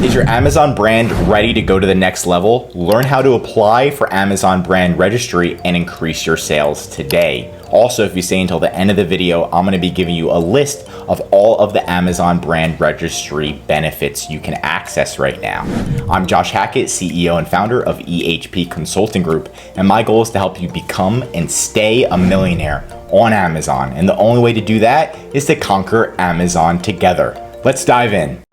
Is your Amazon brand ready to go to the next level? Learn how to apply for Amazon Brand Registry and increase your sales today. Also, if you stay until the end of the video, I'm going to be giving you a list of all of the Amazon Brand Registry benefits you can access right now. I'm Josh Hackett, CEO and founder of EHP Consulting Group, and my goal is to help you become and stay a millionaire on Amazon. And the only way to do that is to conquer Amazon together. Let's dive in.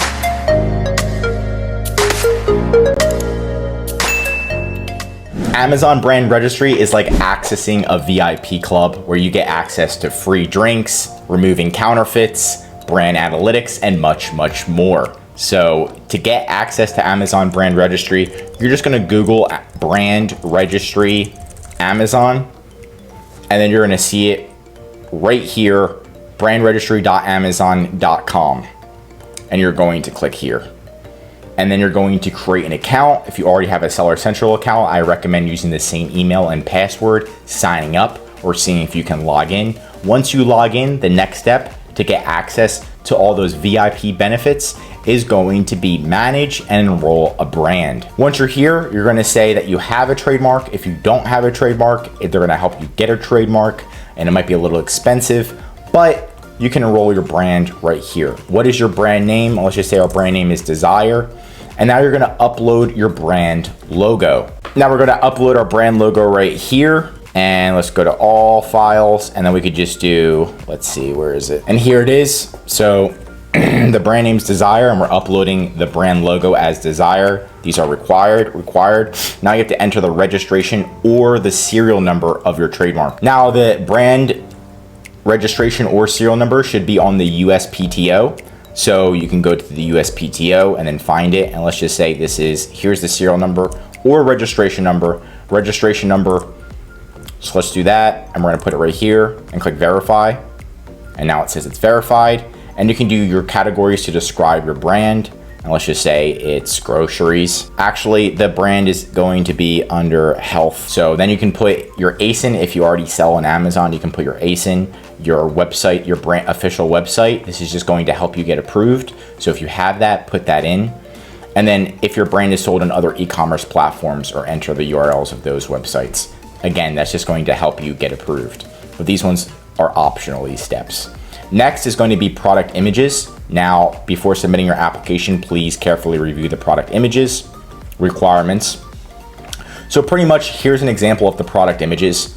Amazon Brand Registry is like accessing a VIP club where you get access to free drinks, removing counterfeits, brand analytics, and much, much more. So to get access to Amazon Brand Registry, you're just gonna Google Brand Registry Amazon, and then you're gonna see it right here, brandregistry.amazon.com. And you're going to click here. And then you're going to create an account. If you already have a Seller Central account, I recommend using the same email and password, signing up, or seeing if you can log in. Once you log in, the next step to get access to all those VIP benefits is going to be manage and enroll a brand. Once you're here, you're gonna say that you have a trademark. If you don't have a trademark, they're gonna help you get a trademark, and it might be a little expensive, but you can enroll your brand right here. What is your brand name? Let's just say our brand name is Desire. And now you're gonna upload your brand logo. Now we're gonna upload our brand logo right here. And let's go to all files, and then we could just do, let's see, where is it? And here it is. So the brand name's Desire, and we're uploading the brand logo as Desire. These are required. Now you have to enter the registration or the serial number of your trademark. Now the brand registration or serial number should be on the USPTO. So you can go to the USPTO and then find it. And let's just say here's the serial number or registration number. So let's do that. And we're gonna put it right here and click verify. And now it says it's verified. And you can do your categories to describe your brand. And let's just say it's groceries. Actually, the brand is going to be under health. So then you can put your ASIN. If you already sell on Amazon, you can put your ASIN, your website, your brand official website. This is just going to help you get approved. So if you have that, put that in. And then if your brand is sold on other e-commerce platforms, or enter the URLs of those websites. Again, that's just going to help you get approved. But these ones are optional, these steps. Next is going to be product images. Now, before submitting your application, please carefully review the product images requirements. So pretty much, here's an example of the product images.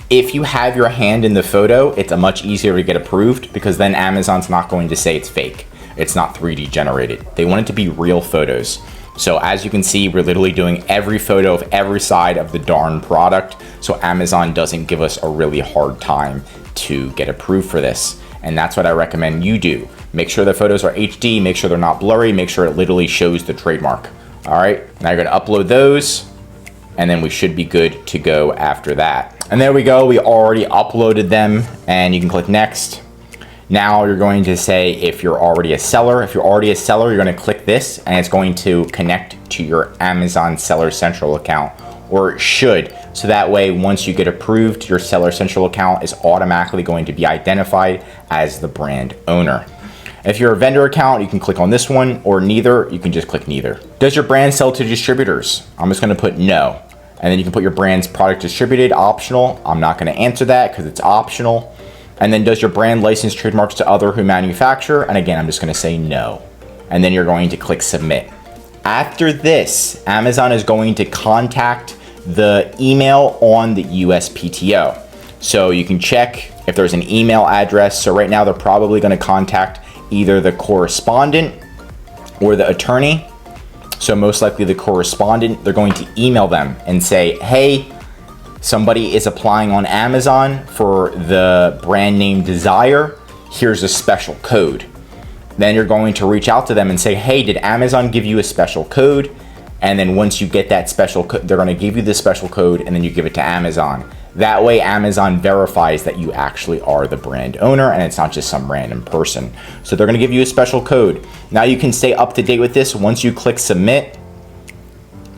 If you have your hand in the photo, it's much easier to get approved, because then Amazon's not going to say it's fake. It's not 3D generated. They want it to be real photos. So as you can see, we're literally doing every photo of every side of the darn product. So Amazon doesn't give us a really hard time to get approved for this. And that's what I recommend you do. Make sure the photos are HD, make sure they're not blurry, make sure it literally shows the trademark. All right, now you're gonna upload those, and then we should be good to go after that. And there we go, we already uploaded them, and you can click next. Now you're going to say if you're already a seller. If you're already a seller, you're gonna click this, and it's going to connect to your Amazon Seller Central account, or it should. So that way, once you get approved, your Seller Central account is automatically going to be identified as the brand owner. If you're a vendor account, you can click on this one, or neither, you can just click neither. Does your brand sell to distributors? I'm just gonna put no. And then you can put your brand's product distributed, optional. I'm not gonna answer that because it's optional. And then does your brand license trademarks to other who manufacture? And again, I'm just gonna say no. And then you're going to click submit. After this, Amazon is going to contact the email on the USPTO. So you can check if there's an email address. So right now they're probably gonna contact either the correspondent or the attorney. So most likely the correspondent, they're going to email them and say, hey, somebody is applying on Amazon for the brand name Desire. Here's a special code. Then you're going to reach out to them and say, hey, did Amazon give you a special code? And then once you get that special code, they're gonna give you the special code, and then you give it to Amazon. That way Amazon verifies that you actually are the brand owner and it's not just some random person. So they're gonna give you a special code. Now you can stay up to date with this. Once you click submit,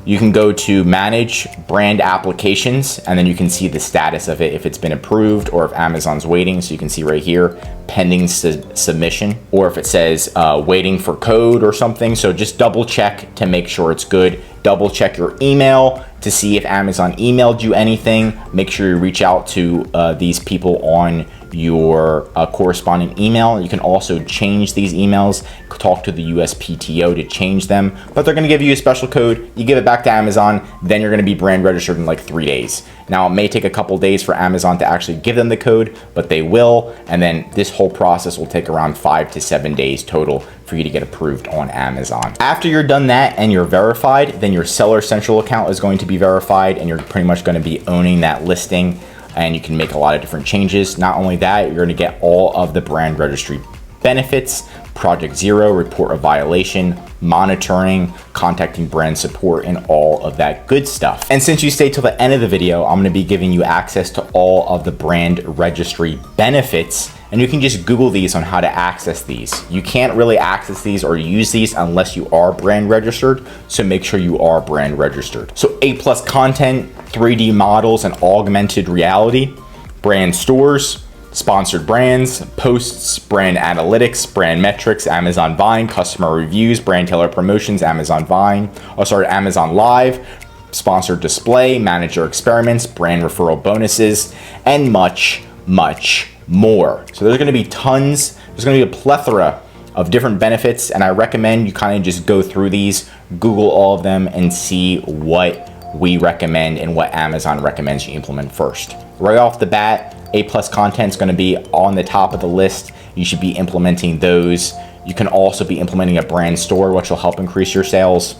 you can go to manage brand applications, and then you can see the status of it, if it's been approved or if Amazon's waiting. So you can see right here, pending submission, or if it says waiting for code or something. So just double check to make sure it's good. Double check your email to see if Amazon emailed you anything. Make sure you reach out to these people on your corresponding email. You can also change these emails, talk to the USPTO to change them, but they're gonna give you a special code. You give it back to Amazon, then you're gonna be brand registered in like 3 days. Now, it may take a couple days for Amazon to actually give them the code, but they will, and then this whole process will take around 5 to 7 days total for you to get approved on Amazon. After you're done that and you're verified, then your Seller Central account is going to be verified, and you're pretty much gonna be owning that listing, and you can make a lot of different changes. Not only that, you're gonna get all of the brand registry benefits, Project Zero, report a violation, monitoring, contacting brand support, and all of that good stuff. And since you stay till the end of the video, I'm gonna be giving you access to all of the brand registry benefits, and you can just Google these on how to access these. You can't really access these or use these unless you are brand registered, so make sure you are brand registered. So A+ content, 3D models and augmented reality, brand stores, sponsored brands, posts, brand analytics, brand metrics, Amazon Vine, customer reviews, brand tailor promotions, Amazon Live, sponsored display, manager experiments, brand referral bonuses, and much, much more. So there's gonna be tons, there's gonna be a plethora of different benefits, and I recommend you kind of just go through these, Google all of them, and see what we recommend and what Amazon recommends you implement first. Right off the bat, A+ content is going to be on the top of the list. You should be implementing those. You can also be implementing a brand store, which will help increase your sales.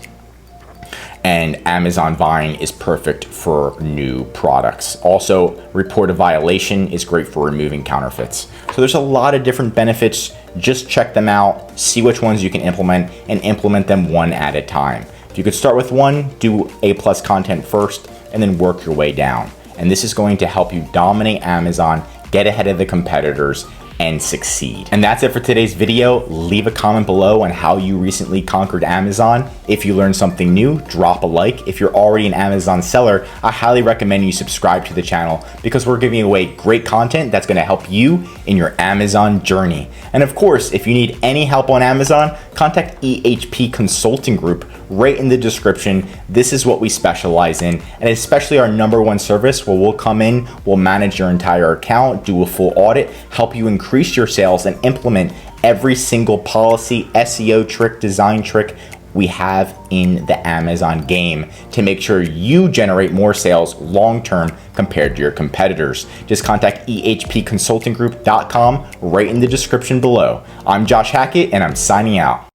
And Amazon Vine is perfect for new products. Also, report a violation is great for removing counterfeits. So there's a lot of different benefits. Just check them out, see which ones you can implement, and implement them one at a time. If you could start with one, do A+ content first, and then work your way down. And this is going to help you dominate Amazon, get ahead of the competitors, and succeed. And that's it for today's video. Leave a comment below on how you recently conquered Amazon. If you learned something new, drop a like. If you're already an Amazon seller, I highly recommend you subscribe to the channel, because we're giving away great content that's gonna help you in your Amazon journey. And of course, if you need any help on Amazon, contact EHP Consulting Group right in the description. This is what we specialize in, and especially our #1 service, where we'll come in, we'll manage your entire account, do a full audit, help you increase your sales, and implement every single policy, SEO trick, design trick we have in the Amazon game to make sure you generate more sales long-term compared to your competitors. Just contact ehpconsultinggroup.com right in the description below. I'm Josh Hackett, and I'm signing out.